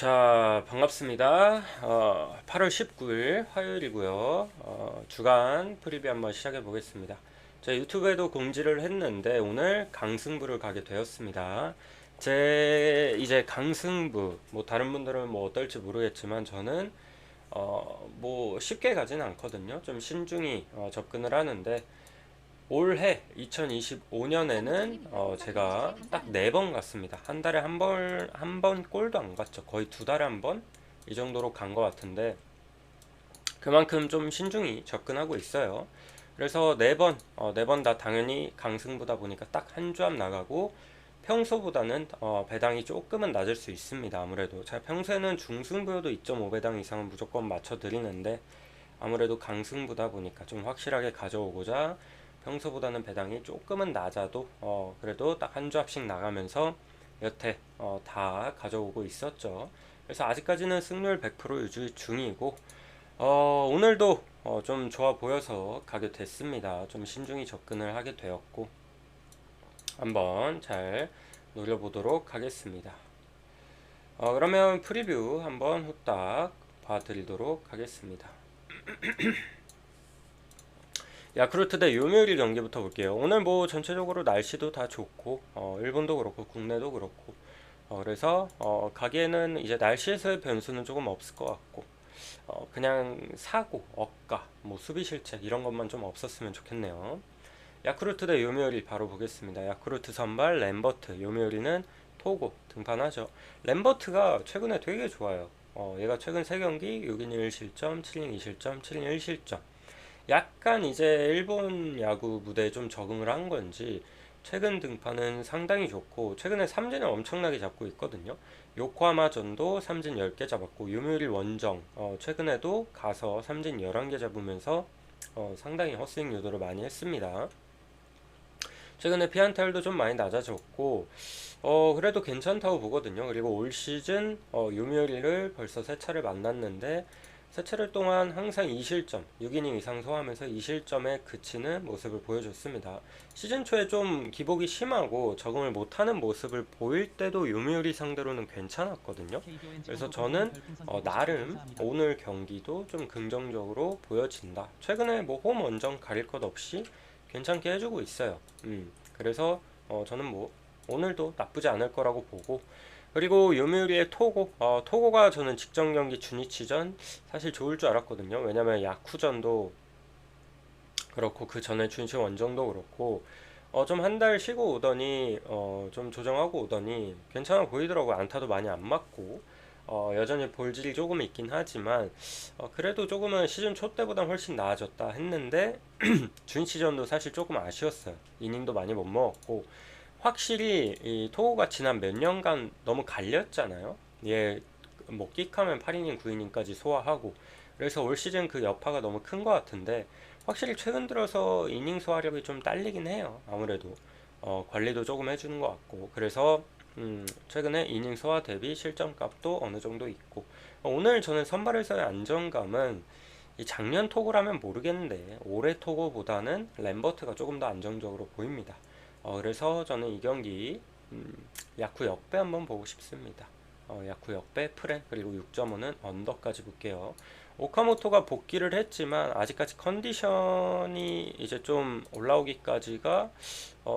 자, 반갑습니다. 8월 19일 화요일이고요. 주간 프리뷰 한번 시작해 보겠습니다. 제 유튜브에도 공지를 했는데 오늘 강승부를 가게 되었습니다. 제 이제 강승부, 뭐 다른 분들은 뭐 어떨지 모르겠지만 저는 뭐 쉽게 가지는 않거든요. 좀 신중히 접근을 하는데 올해 2025년에는 제가 딱 4번 갔습니다. 한 달에 한 번 꼴도 안 갔죠. 거의 2달에 한 번? 이 정도로 간 것 같은데, 그만큼 좀 신중히 접근하고 있어요. 그래서 4번, 4번 다 당연히 강승부다 보니까 딱 한 주 앞 나가고, 평소보다는 배당이 조금은 낮을 수 있습니다. 아무래도 제가 평소에는 중승부여도 2.5배당 이상은 무조건 맞춰 드리는데, 아무래도 강승부다 보니까 좀 확실하게 가져오고자 평소보다는 배당이 조금은 낮아도 그래도 딱 한 조합씩 나가면서 여태 다 가져오고 있었죠. 그래서 아직까지는 승률 100% 유지 중이고 오늘도 좀 좋아 보여서 가게 됐습니다. 좀 신중히 접근을 하게 되었고 한번 잘 노려보도록 하겠습니다. 그러면 프리뷰 한번 후딱 봐드리도록 하겠습니다. 야쿠르트 대 요미우리 경기부터 볼게요. 오늘 뭐 전체적으로 날씨도 다 좋고 일본도 그렇고 국내도 그렇고 그래서 가기에는 이제 날씨에서의 변수는 조금 없을 것 같고 그냥 사고, 억가, 뭐 수비 실책 이런 것만 좀 없었으면 좋겠네요. 야쿠르트 대 요미우리 바로 보겠습니다. 야쿠르트 선발 램버트, 요미우리는 토고 등판하죠. 램버트가 최근에 되게 좋아요. 얘가 최근 3경기 6인 1실점, 7인 2실점, 7인 1실점. 약간 이제 일본 야구 무대에 좀 적응을 한 건지 최근 등판은 상당히 좋고 최근에 삼진을 엄청나게 잡고 있거든요. 요코하마전도 삼진 10개 잡았고 요미우리 원정 최근에도 가서 삼진 11개 잡으면서 상당히 헛스윙 유도를 많이 했습니다. 최근에 피안타율도 좀 많이 낮아졌고 그래도 괜찮다고 보거든요. 그리고 올 시즌 요미우리를 벌써 3차를 만났는데 3차례 동안 항상 2실점, 6이닝 이상 소화하면서 2실점에 그치는 모습을 보여줬습니다. 시즌 초에 좀 기복이 심하고 적응을 못하는 모습을 보일 때도 요미우리 상대로는 괜찮았거든요. 그래서 저는 나름 오늘 경기도 좀 긍정적으로 보여진다. 최근에 뭐 홈 원정 가릴 것 없이 괜찮게 해주고 있어요. 그래서 저는 뭐 오늘도 나쁘지 않을 거라고 보고 그리고 요미우리의 토고 토고가 저는 직전 경기 주니치전 사실 좋을 줄 알았거든요. 왜냐면 야쿠전도 그렇고 그 전에 주니치 원정도 그렇고 좀 한 달 쉬고 오더니 좀 조정하고 오더니 괜찮아 보이더라고요. 안타도 많이 안 맞고 여전히 볼질이 조금 있긴 하지만 그래도 조금은 시즌 초 때보다 훨씬 나아졌다 했는데 주니치전도 사실 조금 아쉬웠어요. 이닝도 많이 못 먹었고 확실히 이 토고가 지난 몇 년간 너무 갈렸잖아요. 얘 뭐 끽하면 8이닝 9이닝까지 소화하고 그래서 올 시즌 그 여파가 너무 큰 것 같은데 확실히 최근 들어서 이닝 소화력이 좀 딸리긴 해요. 아무래도 관리도 조금 해주는 것 같고 그래서 최근에 이닝 소화 대비 실점값도 어느 정도 있고 오늘 저는 선발에서의 안정감은 이 작년 토고라면 모르겠는데 올해 토고보다는 램버트가 조금 더 안정적으로 보입니다. 그래서 저는 이 경기 야쿠 역배 한번 보고 싶습니다. 야쿠 역배 프레 그리고 6.5는 언더까지 볼게요. 오카모토가 복귀를 했지만 아직까지 컨디션이 이제 좀 올라오기까지가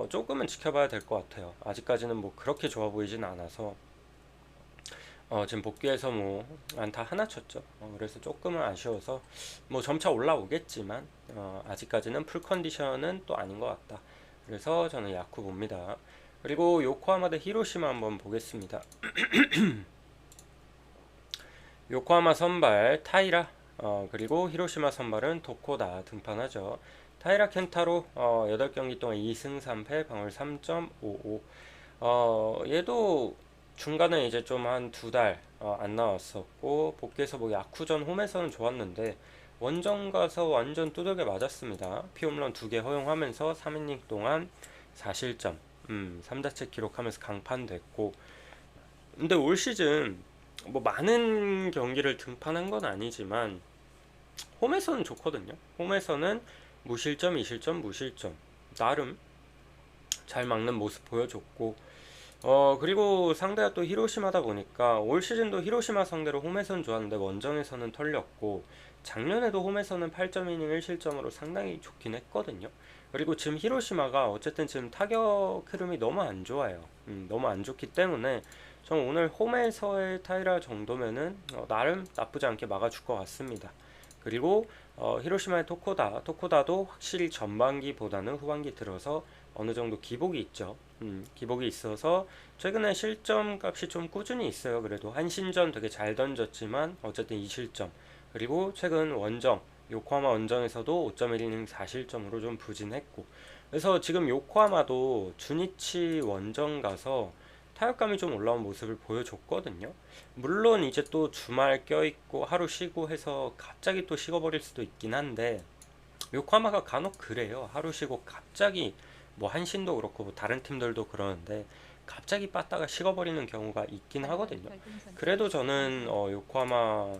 조금은 지켜봐야 될 것 같아요. 아직까지는 뭐 그렇게 좋아 보이진 않아서 지금 복귀해서 뭐 안타 하나 쳤죠. 그래서 조금은 아쉬워서 뭐 점차 올라오겠지만 아직까지는 풀 컨디션은 또 아닌 것 같다. 그래서 저는 야쿠 봅니다. 그리고 요코하마 대 히로시마 한번 보겠습니다. 요코하마 선발 타이라 그리고 히로시마 선발은 도코다 등판하죠. 타이라 켄타로 8경기 동안 2승 3패 방울 3.55 얘도 중간에 이제 좀 한 2달 안 나왔었고 복귀해서 뭐 야쿠전 홈에서는 좋았는데 원정 가서 완전 두들겨 맞았습니다. 피홈런 2개 허용하면서 3이닝 동안 4실점 3자책 기록하면서 강판됐고 근데 올 시즌 뭐 많은 경기를 등판한 건 아니지만 홈에서는 좋거든요. 홈에서는 무실점, 2실점, 무실점 나름 잘 막는 모습 보여줬고 그리고 상대가 또 히로시마다 보니까 올 시즌도 히로시마 상대로 홈에서는 좋았는데 원정에서는 털렸고 작년에도 홈에서는 8.2이닝 1실점으로 상당히 좋긴 했거든요. 그리고 지금 히로시마가 어쨌든 지금 타격 흐름이 너무 안 좋아요. 너무 안 좋기 때문에 저 오늘 홈에서의 타이라 정도면은 나름 나쁘지 않게 막아줄 것 같습니다. 그리고 히로시마의 토코다도 확실히 전반기보다는 후반기 들어서 어느 정도 기복이 있죠. 기복이 있어서 최근에 실점 값이 좀 꾸준히 있어요. 그래도 한신전 되게 잘 던졌지만 어쨌든 2실점. 그리고 최근 요코하마 원정에서도 5.1이닝 4실점으로 좀 부진했고. 그래서 지금 요코하마도 주니치 원정 가서 타격감이 좀 올라온 모습을 보여줬거든요. 물론 이제 또 주말 껴있고 하루 쉬고 해서 갑자기 또 식어버릴 수도 있긴 한데 요코하마가 간혹 그래요. 하루 쉬고 갑자기 뭐 한신도 그렇고 뭐 다른 팀들도 그러는데 갑자기 빠따가 식어버리는 경우가 있긴 하거든요. 그래도 저는 요코하마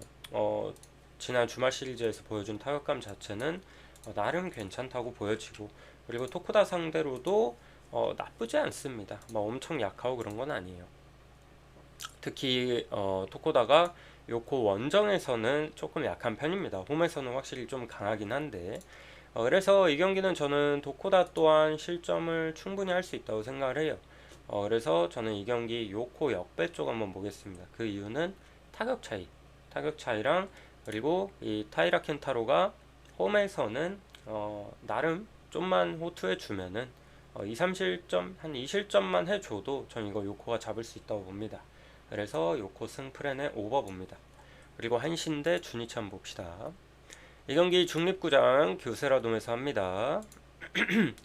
지난 주말 시리즈에서 보여준 타격감 자체는 나름 괜찮다고 보여지고 그리고 토쿠다 상대로도 나쁘지 않습니다. 뭐 엄청 약하고 그런 건 아니에요. 특히 토코다가 요코 원정에서는 조금 약한 편입니다. 홈에서는 확실히 좀 강하긴 한데 그래서 이 경기는 저는 토코다 또한 실점을 충분히 할 수 있다고 생각을 해요. 그래서 저는 이 경기 요코 역배 쪽 한번 보겠습니다. 그 이유는 타격 차이랑 그리고 이 타이라 켄타로가 홈에서는 나름 좀만 호투해 주면은 2, 3실점 한 2실점만 해줘도 전 이거 요코가 잡을 수 있다고 봅니다. 그래서 요코 승프렌의 오버 봅니다. 그리고 한신대 주니치 한번 봅시다. 이 경기 중립구장 교세라돔에서 합니다.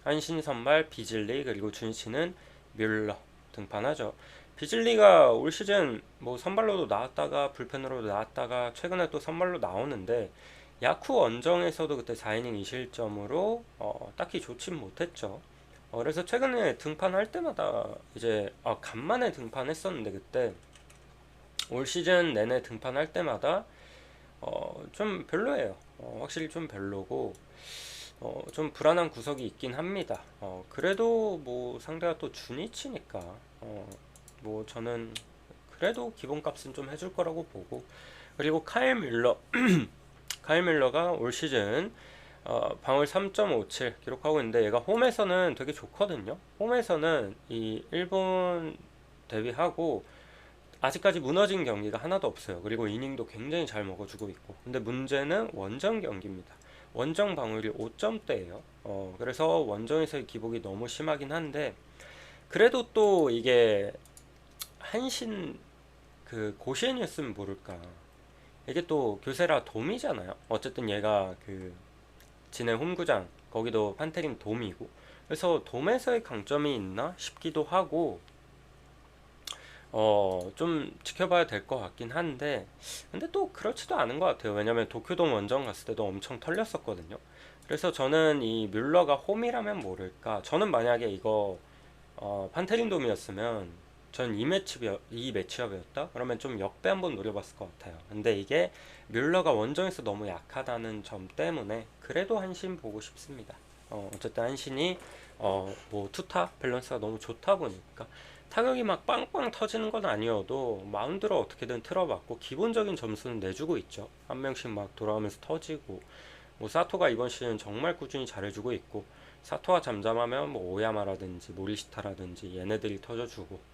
한신 선발 비즐리 그리고 주니치는 뮬러 등판하죠. 비즐리가 올 시즌 뭐 선발로도 나왔다가 불펜으로도 나왔다가 최근에 또 선발로 나오는데 야쿠 원정에서도 그때 4이닝 2실점으로 딱히 좋진 못했죠. 그래서 최근에 등판할 때마다 이제 간만에 등판했었는데 그때 올 시즌 내내 등판할 때마다 좀 별로예요. 확실히 좀 별로고 좀 불안한 구석이 있긴 합니다. 그래도 뭐 상대가 또 주니치니까 뭐 저는 그래도 기본값은 좀 해줄 거라고 보고 그리고 카일 밀러가 올 시즌 방울 3.57 기록하고 있는데 얘가 홈에서는 되게 좋거든요. 홈에서는 이 일본 대비하고 아직까지 무너진 경기가 하나도 없어요. 그리고 이닝도 굉장히 잘 먹어주고 있고 근데 문제는 원정 경기입니다. 원정 방울이 5점대예요. 그래서 원정에서의 기복이 너무 심하긴 한데 그래도 또 이게 한신 그 고시엔이었으면 모를까 이게 또 교세라 돔이잖아요. 어쨌든 얘가 그 진해 홈구장 거기도 판테림 돔이고 그래서 돔에서의 강점이 있나 싶기도 하고 좀 지켜봐야 될 것 같긴 한데 근데 또 그렇지도 않은 것 같아요. 왜냐면 도쿄돔 원정 갔을 때도 엄청 털렸었거든요. 그래서 저는 이 뮬러가 홈이라면 모를까. 저는 만약에 이거 판테린돔이었으면 전 이 매치업이었다? 그러면 좀 역배 한번 노려봤을 것 같아요. 근데 이게 뮬러가 원정에서 너무 약하다는 점 때문에 그래도 한신 보고 싶습니다. 어쨌든 한신이 뭐 투타 밸런스가 너무 좋다 보니까 타격이 막 빵빵 터지는 건 아니어도 마운드로 어떻게든 틀어봤고 기본적인 점수는 내주고 있죠. 한 명씩 막 돌아오면서 터지고 뭐 사토가 이번 시즌 정말 꾸준히 잘해주고 있고 사토가 잠잠하면 뭐 오야마라든지 모리시타라든지 얘네들이 터져주고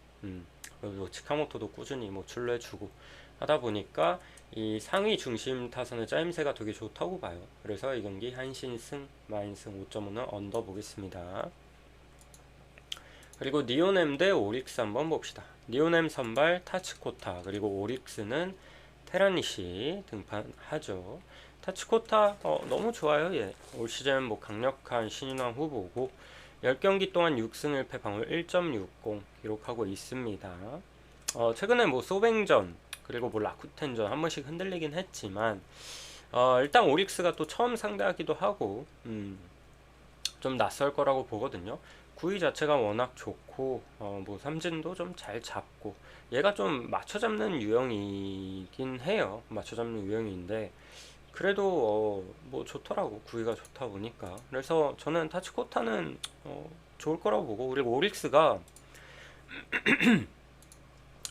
그리고 치카모토도 꾸준히 뭐 출루해주고 하다 보니까 이 상위 중심 타선의 짜임새가 되게 좋다고 봐요. 그래서 이 경기 한신승 마인승 5.5는 언더 보겠습니다. 그리고 니오넴 대 오릭스 한번 봅시다. 니오넴 선발 타츠코타 그리고 오릭스는 테라니시 등판하죠. 타츠코타 너무 좋아요. 얘. 올 시즌 뭐 강력한 신인왕 후보고 10경기 동안 6승 1패 방울 1.60 기록하고 있습니다. 최근에 뭐 소뱅전 그리고 뭐 라쿠텐전 한 번씩 흔들리긴 했지만 일단 오릭스가 또 처음 상대하기도 하고 좀 낯설 거라고 보거든요. 구위 자체가 워낙 좋고 뭐 삼진도 좀 잘 잡고 얘가 좀 맞춰 잡는 유형이긴 해요. 맞춰 잡는 유형인데 그래도 뭐 좋더라고. 구위가 좋다 보니까. 그래서 저는 타치코타는 좋을 거라고 보고 그리고 오릭스가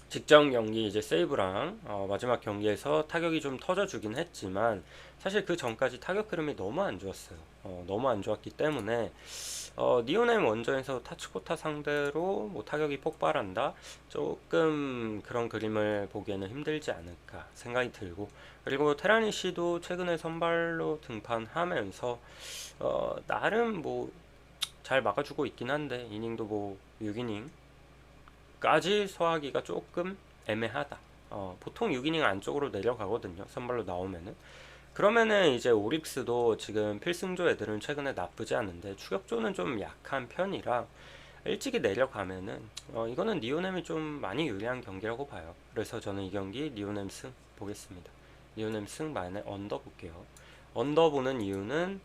직전 경기 이제 세이브랑 마지막 경기에서 타격이 좀 터져주긴 했지만 사실 그 전까지 타격 흐름이 너무 안 좋았어요. 너무 안 좋았기 때문에 니오넴 원정에서 타츠코타 상대로 뭐 타격이 폭발한다? 조금 그런 그림을 보기에는 힘들지 않을까 생각이 들고, 그리고 테라니시도 최근에 선발로 등판하면서 나름 뭐 잘 막아주고 있긴 한데 이닝도 뭐 6이닝까지 소화하기가 조금 애매하다. 보통 6이닝 안쪽으로 내려가거든요, 선발로 나오면은. 그러면은 이제 오릭스도 지금 필승조 애들은 최근에 나쁘지 않은데 추격조는 좀 약한 편이라 일찍이 내려가면은 이거는 니오넴이 좀 많이 유리한 경기라고 봐요. 그래서 저는 이 경기 니오넴 승 보겠습니다. 니오넴 승 만에 언더 볼게요. 언더 보는 이유는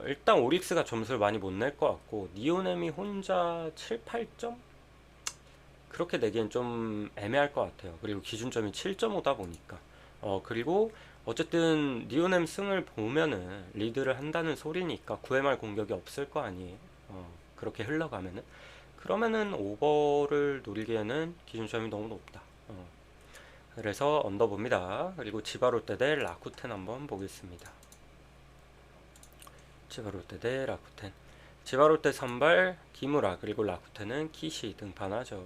일단 오릭스가 점수를 많이 못 낼 것 같고 니오넴이 혼자 7, 8점? 그렇게 내기엔 좀 애매할 것 같아요. 그리고 기준점이 7.5다 보니까. 그리고 어쨌든 니오넴 승을 보면은 리드를 한다는 소리니까 9회 말 공격이 없을 거 아니에요. 그렇게 흘러가면은. 그러면은 오버를 노리기에는 기준점이 너무 높다. 그래서 언더 봅니다. 그리고 지바롯데 대 라쿠텐 한번 보겠습니다. 지바롯데 대 라쿠텐. 지바롯데 선발 기무라, 그리고 라쿠텐은 키시 등판하죠.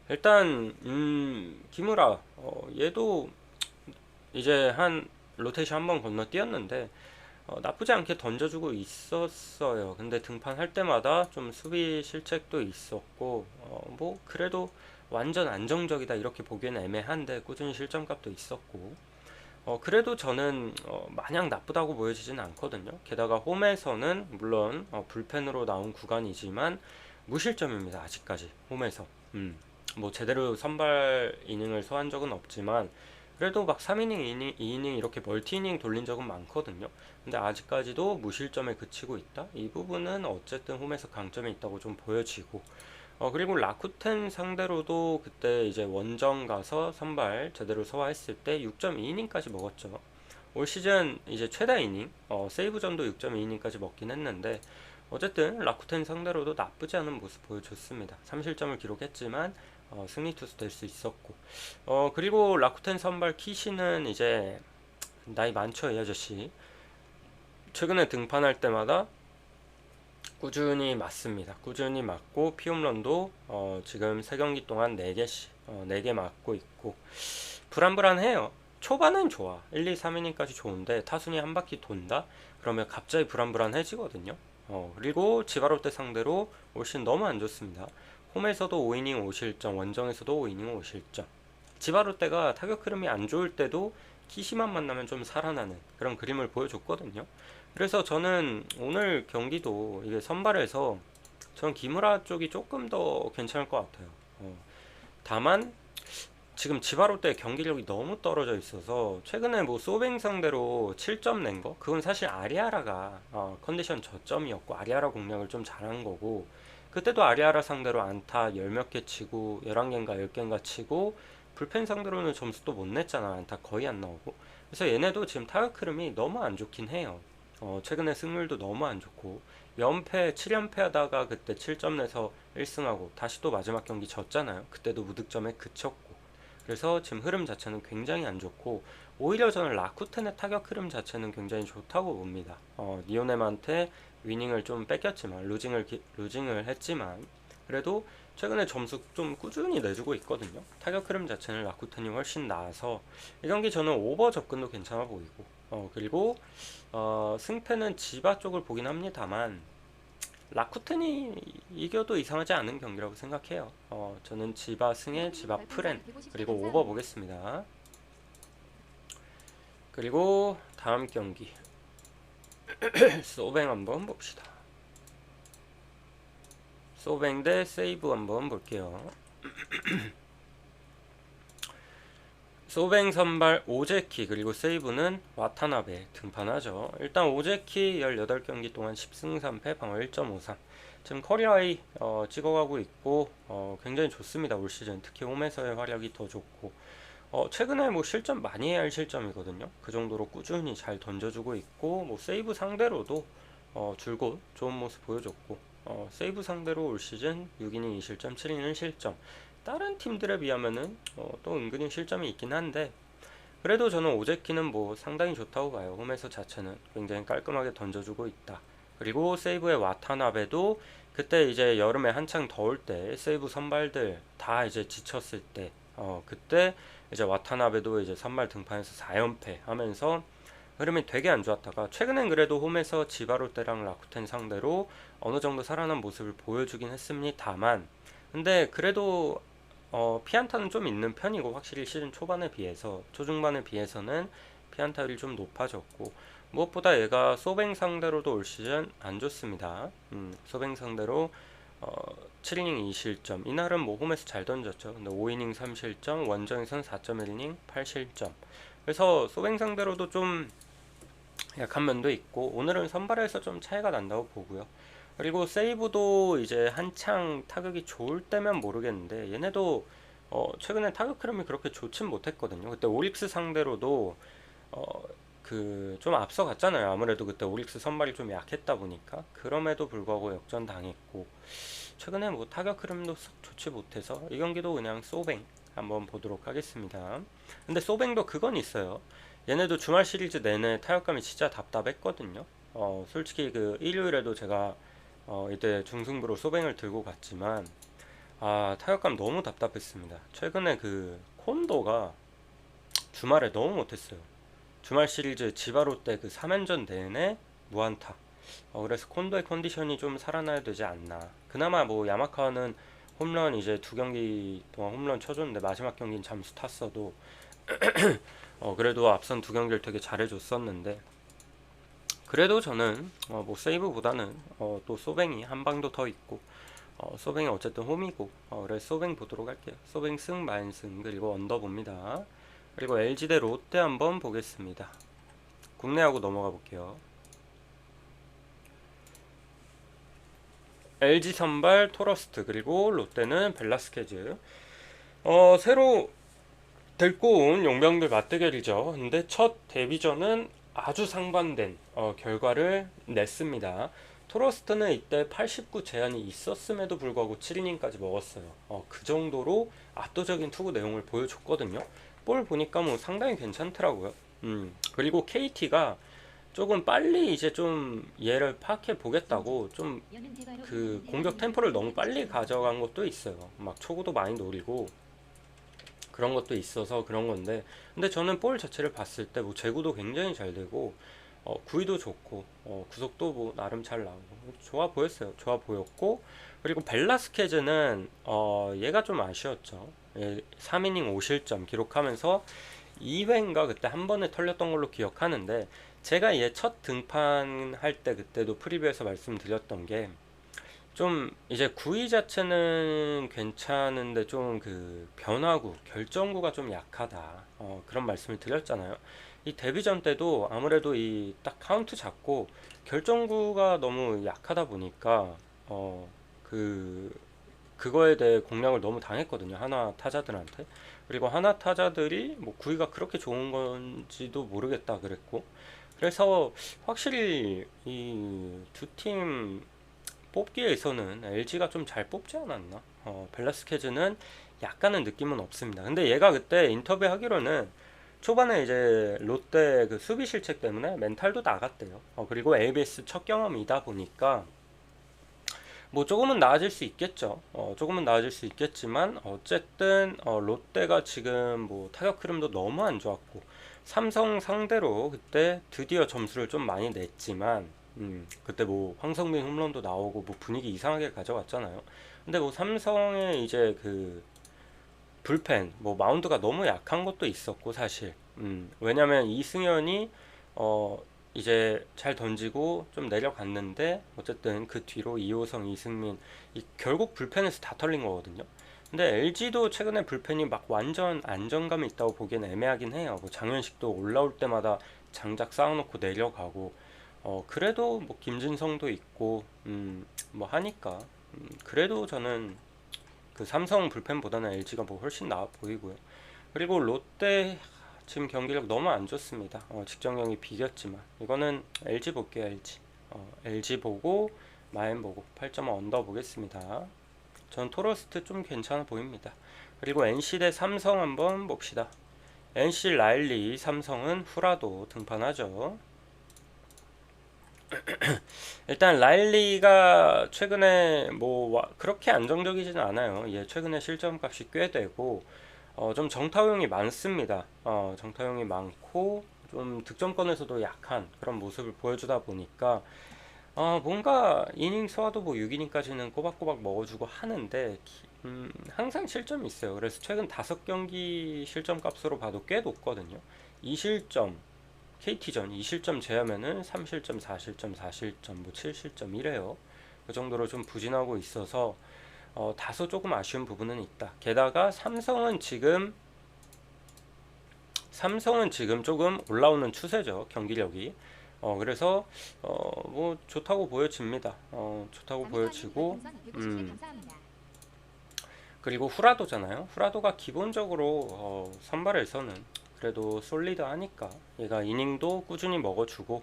일단 기무라 얘도 이제 한 로테이션 한 번 건너뛰었는데 나쁘지 않게 던져주고 있었어요. 근데 등판할 때마다 좀 수비 실책도 있었고 뭐 그래도 완전 안정적이다 이렇게 보기에는 애매한데 꾸준히 실점값도 있었고 그래도 저는 마냥 나쁘다고 보여지진 않거든요. 게다가 홈에서는 물론 불펜으로 나온 구간이지만 무실점입니다. 아직까지 홈에서. 뭐 제대로 선발 이닝을 소화한 적은 없지만 그래도 막 3이닝, 2이닝 이렇게 멀티이닝 돌린 적은 많거든요. 근데 아직까지도 무실점에 그치고 있다? 이 부분은 어쨌든 홈에서 강점이 있다고 좀 보여지고 그리고 라쿠텐 상대로도 그때 이제 원정 가서 선발 제대로 소화했을 때 6.2이닝까지 먹었죠. 올 시즌 이제 최다 이닝, 세이브전도 6.2이닝까지 먹긴 했는데 어쨌든 라쿠텐 상대로도 나쁘지 않은 모습 보여줬습니다. 3실점을 기록했지만 승리 투수 될 수 있었고 그리고 라쿠텐 선발 키시는 이제 나이 많죠, 이 아저씨. 최근에 등판할 때마다 꾸준히 맞습니다. 꾸준히 맞고 피홈런도 지금 3경기 동안 4개씩 4개 맞고 있고 불안불안해요. 초반은 좋아. 1, 2, 3이닝까지 좋은데 타순이 한 바퀴 돈다? 그러면 갑자기 불안불안해지거든요. 그리고 지바롯데 상대로 올 시즌 너무 안 좋습니다. 홈에서도 5이닝 5실점, 원정에서도 5이닝 5실점. 지바롯데가 타격 흐름이 안 좋을 때도 키시만 만나면 좀 살아나는 그런 그림을 보여줬거든요. 그래서 저는 오늘 경기도 이게 선발에서 저는 기무라 쪽이 조금 더 괜찮을 것 같아요. 다만 지금 지바롯데 경기력이 너무 떨어져 있어서 최근에 뭐 소뱅 상대로 7점 낸 거 그건 사실 아리아라가 컨디션 저점이었고 아리아라 공략을 좀 잘한 거고 그때도 아리아라 상대로 안타 10몇 개 치고 11개인가 10개인가 치고 불펜 상대로는 점수도 못 냈잖아. 안타 거의 안 나오고. 그래서 얘네도 지금 타격 흐름이 너무 안 좋긴 해요. 최근에 승률도 너무 안 좋고 연패 7연패 하다가 그때 7점 내서 1승하고 다시 또 마지막 경기 졌잖아요. 그때도 무득점에 그쳤고 그래서 지금 흐름 자체는 굉장히 안 좋고 오히려 저는 라쿠텐의 타격 흐름 자체는 굉장히 좋다고 봅니다. 니오넴한테 위닝을 좀 뺏겼지만 루징을 했지만 그래도 최근에 점수 좀 꾸준히 내주고 있거든요. 타격 흐름 자체는 라쿠텐이 훨씬 나아서 이 경기 저는 오버 접근도 괜찮아 보이고 그리고 승패는 지바 쪽을 보긴 합니다만 라쿠텐이 이겨도 이상하지 않은 경기라고 생각해요. 저는 지바 승에 지바 프렌 그리고 오버 보겠습니다. 그리고 다음 경기 소뱅 한번 봅시다. 소뱅 대 세이브 한번 볼게요. 소뱅 선발 오제키 그리고 세이브는 와타나베 등판하죠. 일단 오제키 18경기 동안 10승 3패 방어 1.53 지금 커리어 하이 찍어가고 있고 굉장히 좋습니다. 올 시즌 특히 홈에서의 활약이 더 좋고 최근에 뭐 실점 많이 해야 할 실점이거든요. 그 정도로 꾸준히 잘 던져주고 있고 뭐 세이브 상대로도 줄곧 좋은 모습 보여줬고 세이브 상대로 올 시즌 6이닝 2실점, 7이닝 실점. 다른 팀들에 비하면은 또 은근히 실점이 있긴 한데 그래도 저는 오재키는 뭐 상당히 좋다고 봐요. 홈에서 자체는 굉장히 깔끔하게 던져주고 있다. 그리고 세이브의 와타나베도 그때 이제 여름에 한창 더울 때 세이브 선발들 다 이제 지쳤을 때 그때 이제 와타나베도 이제 선발 등판해서 4연패 하면서 흐름이 되게 안 좋았다가 최근엔 그래도 홈에서 지바롯데랑 라쿠텐 상대로 어느 정도 살아난 모습을 보여주긴 했습니다만 근데 그래도 피안타는 좀 있는 편이고 확실히 시즌 초반에 비해서 초중반에 비해서는 피안타율이 좀 높아졌고 무엇보다 얘가 소뱅 상대로도 올 시즌 안 좋습니다. 소뱅 상대로 7이닝 2실점 이날은 뭐 홈에서 잘 던졌죠. 근데 5이닝 3실점 원정에선 4.1이닝 8실점 그래서 소뱅 상대로도 좀 약한 면도 있고 오늘은 선발에서 좀 차이가 난다고 보고요. 그리고 세이브도 이제 한창 타격이 좋을 때면 모르겠는데 얘네도 최근에 타격 흐름이 그렇게 좋진 못했거든요. 그때 오릭스 상대로도 그 좀 앞서갔잖아요. 아무래도 그때 오릭스 선발이 좀 약했다 보니까 그럼에도 불구하고 역전 당했고 최근에 뭐 타격 흐름도 썩 좋지 못해서 이 경기도 그냥 소뱅 한번 보도록 하겠습니다. 근데 소뱅도 그건 있어요. 얘네도 주말 시리즈 내내 타격감이 진짜 답답했거든요. 솔직히 그 일요일에도 제가 이때 중승부로 소뱅을 들고 갔지만 타격감 너무 답답했습니다. 최근에 그 콘도가 주말에 너무 못했어요. 주말 시리즈 지바로 때 그 3연전 내내 무안타. 그래서 콘도의 컨디션이 좀 살아나야 되지 않나. 그나마 뭐 야마카와는 홈런 이제 2경기 동안 홈런 쳐줬는데 마지막 경기는 잠수 탔어도 그래도 앞선 2경기를 되게 잘해줬었는데 그래도 저는 뭐 세이브보다는 또 소뱅이 한 방도 더 있고 소뱅이 어쨌든 홈이고 그래서 소뱅 보도록 할게요. 소뱅 승 만승 그리고 언더 봅니다. 그리고 LG 대 롯데 한번 보겠습니다. 국내하고 넘어가 볼게요. LG 선발 토러스트 그리고 롯데는 벨라스케즈 새로 데리고 온 용병들 맞대결이죠. 근데 첫 데뷔전은 아주 상반된 결과를 냈습니다. 토러스트는 이때 89 제한이 있었음에도 불구하고 7이닝까지 먹었어요. 그 정도로 압도적인 투구 내용을 보여줬거든요. 볼 보니까 뭐 상당히 괜찮더라고요. 그리고 KT가 조금 빨리 이제 좀 얘를 파악해 보겠다고 좀 그 공격 템포를 너무 빨리 가져간 것도 있어요. 막 초구도 많이 노리고 그런 것도 있어서 그런 건데 근데 저는 볼 자체를 봤을 때 뭐 제구도 굉장히 잘 되고 구위도 좋고 구속도 뭐 나름 잘 나오고 좋아 보였어요. 좋아 보였고 그리고 벨라스케즈는 얘가 좀 아쉬웠죠. 3이닝 5실점 기록하면서 2회인가 그때 한 번에 털렸던 걸로 기억하는데 제가 얘 첫 등판할 때 그때도 프리뷰에서 말씀드렸던 게 좀 이제 구위 자체는 괜찮은데 좀 그 변화구 결정구가 좀 약하다 그런 말씀을 드렸잖아요. 이 데뷔전 때도 아무래도 이 딱 카운트 잡고 결정구가 너무 약하다 보니까 그 그거에 대해 공략을 너무 당했거든요. 하나 타자들한테. 그리고 하나 타자들이 뭐 구위가 그렇게 좋은 건지도 모르겠다 그랬고 그래서 확실히 이 두 팀 뽑기에서는 LG가 좀 잘 뽑지 않았나? 벨라스케즈는 약간은 느낌은 없습니다. 근데 얘가 그때 인터뷰 하기로는 초반에 이제 롯데 그 수비 실책 때문에 멘탈도 나갔대요. 그리고 ABS 첫 경험이다 보니까 뭐 조금은 나아질 수 있겠죠. 조금은 나아질 수 있겠지만 어쨌든 롯데가 지금 뭐 타격 흐름도 너무 안 좋았고 삼성 상대로 그때 드디어 점수를 좀 많이 냈지만 그때 뭐 황성민 홈런도 나오고 뭐 분위기 이상하게 가져갔잖아요. 근데 뭐 삼성의 이제 그 불펜 뭐 마운드가 너무 약한 것도 있었고 사실 왜냐면 이승현이 이제 잘 던지고 좀 내려갔는데 어쨌든 그 뒤로 이호성, 이승민 결국 불펜에서 다 털린 거거든요. 근데 LG도 최근에 불펜이 막 완전 안정감이 있다고 보기엔 애매하긴 해요. 뭐 장현식도 올라올 때마다 장작 쌓아놓고 내려가고 그래도 뭐 김진성도 있고 뭐 하니까 그래도 저는 그 삼성 불펜보다는 LG가 뭐 훨씬 나아 보이고요. 그리고 롯데 지금 경기력 너무 안 좋습니다. 직전 경기 비겼지만 이거는 LG 볼게요. LG LG 보고 마엔 보고 8.5 언더 보겠습니다. 전 토러스트 좀 괜찮아 보입니다. 그리고 NC 대 삼성 한번 봅시다. NC 라일리, 삼성은 후라도 등판하죠. 일단 라일리가 최근에 뭐 그렇게 안정적이지는 않아요. 예, 최근에 실점값이 꽤 되고 좀 정타용이 많습니다. 정타용이 많고 좀 득점권에서도 약한 그런 모습을 보여주다 보니까 뭔가 이닝 소화도 뭐 6이닝까지는 꼬박꼬박 먹어주고 하는데 항상 실점이 있어요. 그래서 최근 5경기 실점 값으로 봐도 꽤 높거든요. 2실점 KT전 2실점 제하면은 3실점, 4실점, 4실점, 뭐 7실점 이래요. 그 정도로 좀 부진하고 있어서 다소 조금 아쉬운 부분은 있다. 게다가 삼성은 지금 조금 올라오는 추세죠. 경기력이. 그래서 뭐 좋다고 보여집니다. 좋다고 보여지고 그리고 후라도잖아요. 후라도가 기본적으로 선발에서는 그래도 솔리드하니까 얘가 이닝도 꾸준히 먹어주고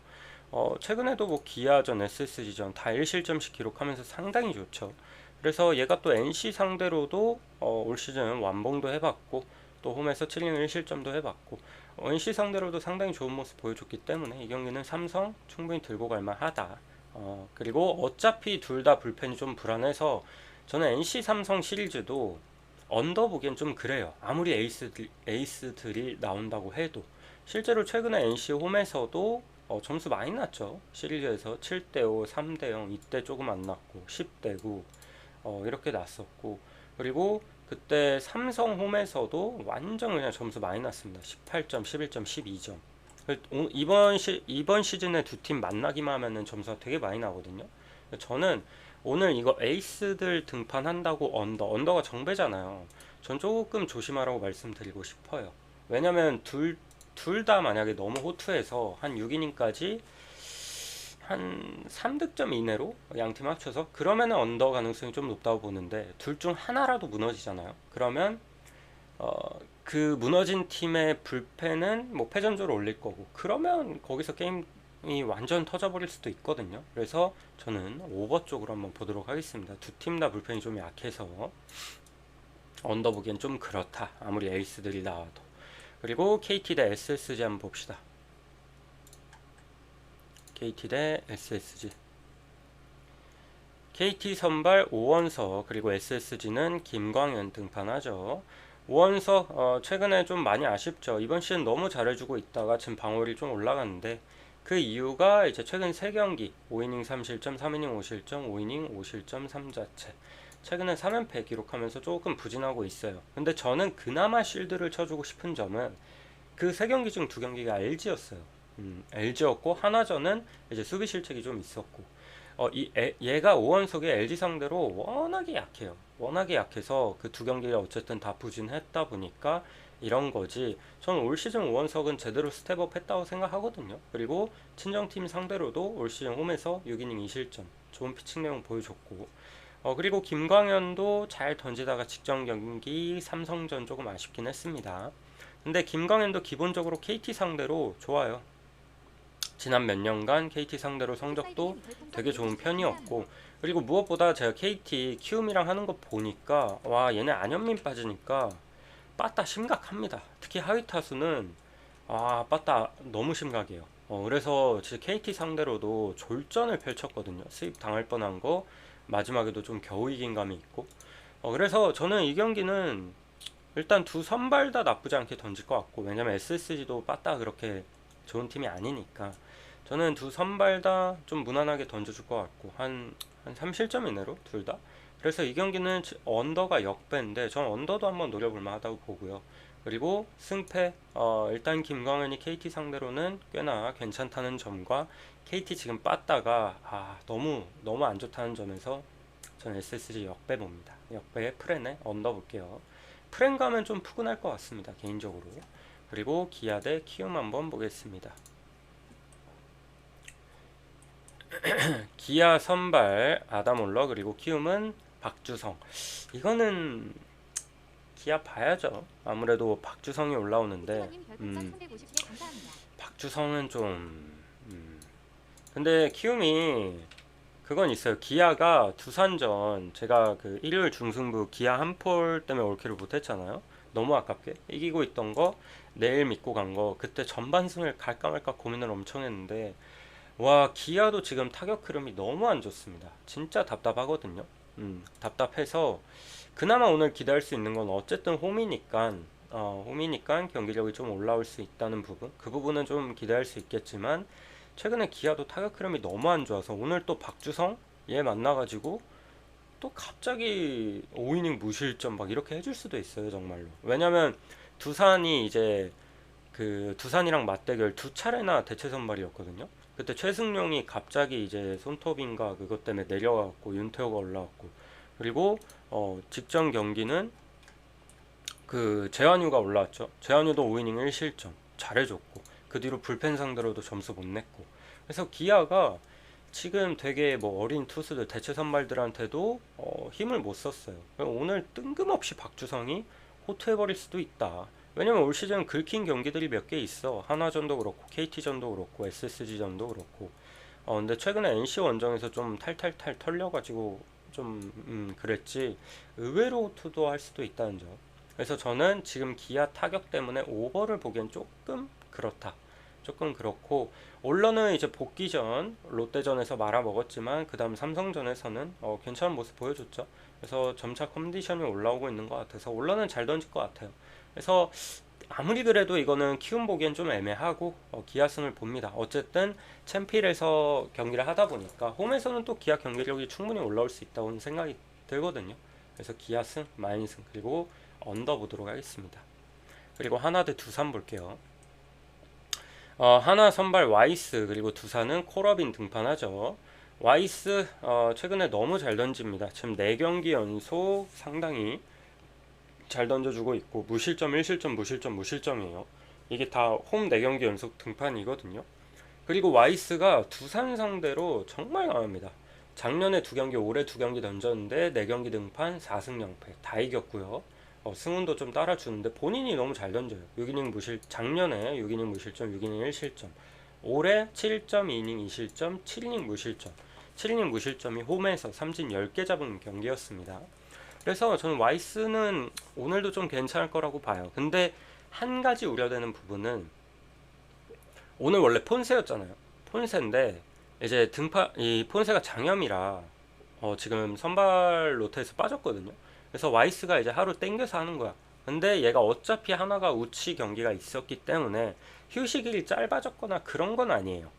최근에도 뭐 기아전, SSG전 다 1실점씩 기록하면서 상당히 좋죠. 그래서 얘가 또 NC 상대로도 올 시즌 완봉도 해봤고 또 홈에서 7이닝 1실점도 해봤고 NC 상대로도 상당히 좋은 모습 보여줬기 때문에 이 경기는 삼성 충분히 들고 갈 만하다. 그리고 어차피 둘 다 불펜이 좀 불안해서 저는 NC 삼성 시리즈도 언더 보기엔 좀 그래요. 아무리 에이스들이 나온다고 해도 실제로 최근에 NC 홈에서도 점수 많이 났죠. 시리즈에서 7대5, 3대0 이때 조금 안 났고 10대9 이렇게 났었고 그리고 그때 삼성 홈에서도 완전 그냥 점수 많이 났습니다. 18점, 11점, 12점. 이번 시즌에 두 팀 만나기만 하면은 점수가 되게 많이 나거든요. 저는 오늘 이거 에이스들 등판한다고 언더가 정배잖아요. 전 조금 조심하라고 말씀드리고 싶어요. 왜냐면 둘 다 만약에 너무 호투해서 한 6이닝까지 한 3득점 이내로 양팀 합쳐서 그러면 언더 가능성이 좀 높다고 보는데 둘 중 하나라도 무너지잖아요. 그러면 그 무너진 팀의 불펜은 뭐 패전조를 올릴 거고 그러면 거기서 게임이 완전 터져버릴 수도 있거든요. 그래서 저는 오버 쪽으로 한번 보도록 하겠습니다. 두 팀 다 불펜이 좀 약해서 언더 보기엔 좀 그렇다. 아무리 에이스들이 나와도. 그리고 KT 대 SSG 한번 봅시다. KT 대 SSG. KT 선발 오원석 그리고 SSG는 김광현 등판하죠. 오원석 최근에 좀 많이 아쉽죠. 이번 시즌 너무 잘해주고 있다가 지금 방어율이 좀 올라갔는데 그 이유가 이제 최근 3경기 5이닝 3실점, 3이닝 5실점, 5이닝 5실점 3자체 최근에 3연패 기록하면서 조금 부진하고 있어요. 근데 저는 그나마 실드를 쳐주고 싶은 점은 그 3경기 중 2경기가 LG였어요. LG였고 하나전은 이제 수비 실책이 좀 있었고 얘가 오원석이 LG 상대로 워낙에 약해요. 워낙에 약해서 그 2경기가 어쨌든 다 부진했다 보니까 이런 거지. 저는 올 시즌 오원석은 제대로 스텝업 했다고 생각하거든요. 그리고 친정팀 상대로도 올 시즌 홈에서 6이닝 2실점 좋은 피칭 내용 보여줬고 그리고 김광현도 잘 던지다가 직전 경기 삼성전 조금 아쉽긴 했습니다. 근데 김광현도 기본적으로 KT 상대로 좋아요. 지난 몇 년간 KT 상대로 성적도 되게 좋은 편이었고 그리고 무엇보다 제가 KT 키움이랑 하는 거 보니까 와 얘네 안현민 빠지니까 빠따 심각합니다. 특히 하위 타수는 빠따 너무 심각해요. 그래서 진짜 KT 상대로도 졸전을 펼쳤거든요. 수입 당할 뻔한 거 마지막에도 좀 겨우 이긴 감이 있고 그래서 저는 이 경기는 일단 두 선발 다 나쁘지 않게 던질 것 같고 왜냐면 SSG도 빠따 그렇게 좋은 팀이 아니니까 저는 두 선발 다 좀 무난하게 던져줄 것 같고 한 3실점 이내로 둘 다. 그래서 이 경기는 언더가 역배인데 전 언더도 한번 노려볼 만하다고 보고요. 그리고 승패 일단 김광현이 KT 상대로는 꽤나 괜찮다는 점과 KT 지금 빠따가 너무 안 좋다는 점에서 저는 SSG 역배 봅니다. 역배에 프렌에 언더 볼게요. 프렌 가면 좀 푸근할 것 같습니다. 개인적으로. 그리고 기아 대 키움 한번 보겠습니다. 기아 선발 아담 올러 그리고 키움은 박주성. 이거는 기아 봐야죠. 아무래도 박주성이 올라오는데 박주성은 좀 근데 키움이 그건 있어요. 기아가 두산전 제가 그 일요일 중승부 기아 한 폴 때문에 올킬을 못했잖아요. 너무 아깝게 이기고 있던 거 내일 믿고 간 거 그때 전반승을 갈까 말까 고민을 엄청 했는데 와 기아도 지금 타격 흐름이 너무 안 좋습니다. 진짜 답답하거든요. 답답해서 그나마 오늘 기대할 수 있는 건 어쨌든 홈이니까 경기력이 좀 올라올 수 있다는 부분 그 부분은 좀 기대할 수 있겠지만 최근에 기아도 타격 흐름이 너무 안 좋아서 오늘 또 박주성 얘 만나가지고 또 갑자기 5이닝 무실점 막 이렇게 해줄 수도 있어요 정말로. 왜냐면 두산이 이제 그 두산이랑 맞대결 두 차례나 대체 선발이었거든요. 그때 최승용이 갑자기 이제 손톱인가 그것 때문에 내려왔고 윤태호가 올라왔고 그리고 직전 경기는 그 재환유가 올라왔죠. 재환유도 5이닝 1실점 잘해줬고 그 뒤로 불펜 상대로도 점수 못 냈고 그래서 기아가 지금 되게 뭐 어린 투수들 대체 선발들한테도 힘을 못 썼어요. 오늘 뜬금없이 박주성이 호투해버릴 수도 있다. 왜냐면 올 시즌 긁힌 경기들이 몇 개 있어. 하나전도 그렇고 KT전도 그렇고 SSG전도 그렇고 근데 최근에 NC 원정에서 좀 탈탈탈 털려가지고 좀 그랬지 의외로 호투도 할 수도 있다는 점. 그래서 저는 지금 기아 타격 때문에 오버를 보기엔 조금 그렇다. 조금 그렇고 올러는 이제 복귀전 롯데전에서 말아먹었지만 그 다음 삼성전에서는 괜찮은 모습 보여줬죠. 그래서 점차 컨디션이 올라오고 있는 것 같아서 올러는 잘 던질 것 같아요. 그래서 아무리 그래도 이거는 키움 보기엔 좀 애매하고 기아승을 봅니다. 어쨌든 챔피언에서 경기를 하다 보니까 홈에서는 또 기아 경기력이 충분히 올라올 수 있다고 생각이 들거든요. 그래서 기아승, 마인승 그리고 언더 보도록 하겠습니다. 그리고 하나 대 두산 볼게요. 하나 선발 와이스 그리고 두산은 콜업인 등판하죠. 와이스 최근에 너무 잘 던집니다. 지금 4경기 연속 상당히 잘 던져주고 있고 무실점 1실점 무실점 무실점이에요. 이게 다 홈 4경기 연속 등판이거든요. 그리고 와이스가 두산 상대로 정말 강합니다. 작년에 2경기 올해 2경기 던졌는데 4경기 등판 4승 0패 다 이겼고요. 승훈도 좀 따라주는데 본인이 너무 잘 던져요. 6이닝 무실 작년에 6이닝 무실점 6이닝 1실점 올해 7.2이닝 2실점 7이닝 무실점 7이닝 무실점이 홈에서 삼진 10개 잡은 경기였습니다. 그래서 저는 와이스는 오늘도 좀 괜찮을 거라고 봐요. 근데 한 가지 우려되는 부분은 오늘 원래 폰세였잖아요. 폰세인데 이제 이 폰세가 장염이라 지금 선발 로테에서 빠졌거든요. 그래서 와이스가 이제 하루 땡겨서 하는 거야. 근데 얘가 어차피 하나가 우치 경기가 있었기 때문에 휴식일이 짧아졌거나 그런 건 아니에요.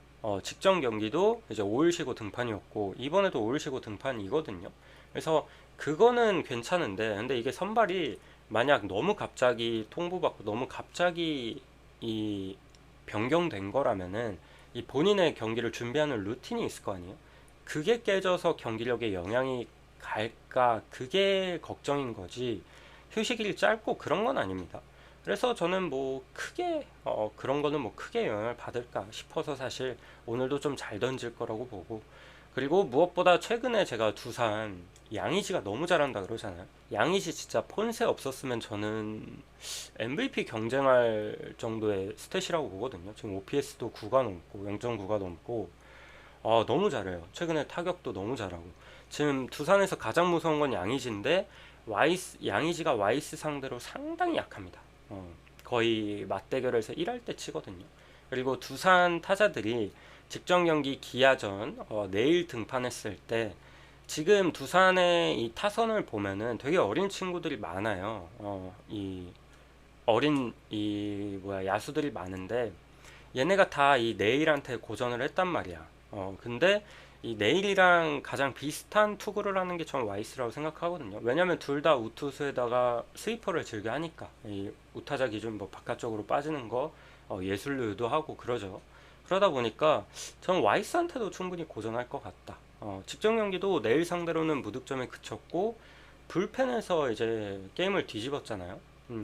직전 경기도 이제 5일 쉬고 등판이었고 이번에도 5일 쉬고 등판이거든요. 그래서 그거는 괜찮은데 근데 이게 선발이 만약 너무 갑자기 통보받고 너무 갑자기 이 변경된 거라면은 이 본인의 경기를 준비하는 루틴이 있을 거 아니에요. 그게 깨져서 경기력에 영향이 갈까 그게 걱정인 거지 휴식일이 짧고 그런 건 아닙니다. 그래서 저는 뭐 크게 그런 거는 뭐 크게 영향을 받을까 싶어서 사실 오늘도 좀 잘 던질 거라고 보고 그리고 무엇보다 최근에 제가 두산 양의지가 너무 잘한다 그러잖아요. 양의지 진짜 폰세 없었으면 저는 MVP 경쟁할 정도의 스탯이라고 보거든요. 지금 OPS도 9가 넘고 0.9가 넘고 너무 잘해요. 최근에 타격도 너무 잘하고 지금 두산에서 가장 무서운 건 양의지인데 양의지가 와이스 상대로 상당히 약합니다. 거의 맞대결에서 1할 때 치거든요. 그리고 두산 타자들이 직전 경기 기아전 내일 등판했을 때 지금 두산의 이 타선을 보면은 되게 어린 친구들이 많아요. 이 어린 야수들이 많은데 얘네가 다 이 네일한테 고전을 했단 말이야. 근데 이 네일이랑 가장 비슷한 투구를 하는 게 전 와이스라고 생각하거든요. 왜냐면 둘 다 우투수에다가 스위퍼를 즐겨 하니까 이 우타자 기준 뭐 바깥쪽으로 빠지는 거 예술로 유도하고 그러죠. 그러다 보니까 저는 와이스한테도 충분히 고전할 것 같다. 직전 경기도 네일 상대로는 무득점에 그쳤고 불펜에서 이제 게임을 뒤집었잖아요.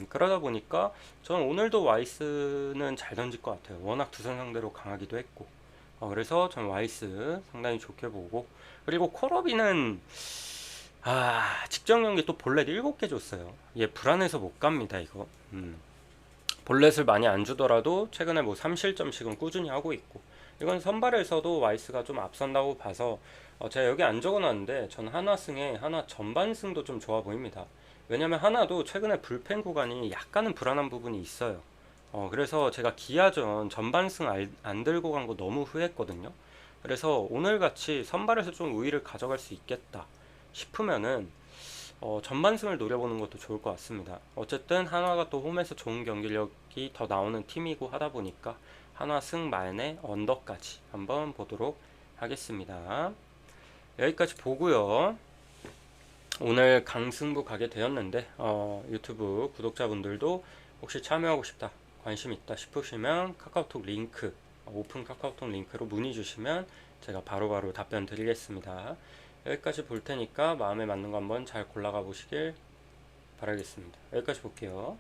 그러다 보니까 저는 오늘도 와이스는 잘 던질 것 같아요. 워낙 두산 상대로 강하기도 했고. 그래서 저는 와이스 상당히 좋게 보고 그리고 콜업이는 직전 경기 또 볼넷 7개 줬어요. 얘 불안해서 못 갑니다 이거. 볼넷을 많이 안 주더라도 최근에 뭐 3실점씩은 꾸준히 하고 있고, 이건 선발에서도 와이스가 좀 앞선다고 봐서 제가 여기 안 적어놨는데 전 한화승에 한화 전반승도 좀 좋아 보입니다. 왜냐면 한화도 최근에 불펜 구간이 약간은 불안한 부분이 있어요. 그래서 제가 기아전 전반승 안 들고 간 거 너무 후회했거든요. 그래서 오늘같이 선발에서 좀 우위를 가져갈 수 있겠다 싶으면은 전반승을 노려보는 것도 좋을 것 같습니다. 어쨌든 한화가 또 홈에서 좋은 경기력이 더 나오는 팀이고 하다 보니까 한화 승 말내 언더까지 한번 보도록 하겠습니다. 여기까지 보고요. 오늘 강승부 가게 되었는데 유튜브 구독자분들도 혹시 참여하고 싶다, 관심 있다 싶으시면 카카오톡 링크, 오픈 카카오톡 링크로 문의 주시면 제가 바로바로 답변 드리겠습니다. 여기까지 볼 테니까 마음에 맞는 거 한번 잘 골라가 보시길 바라겠습니다. 여기까지 볼게요.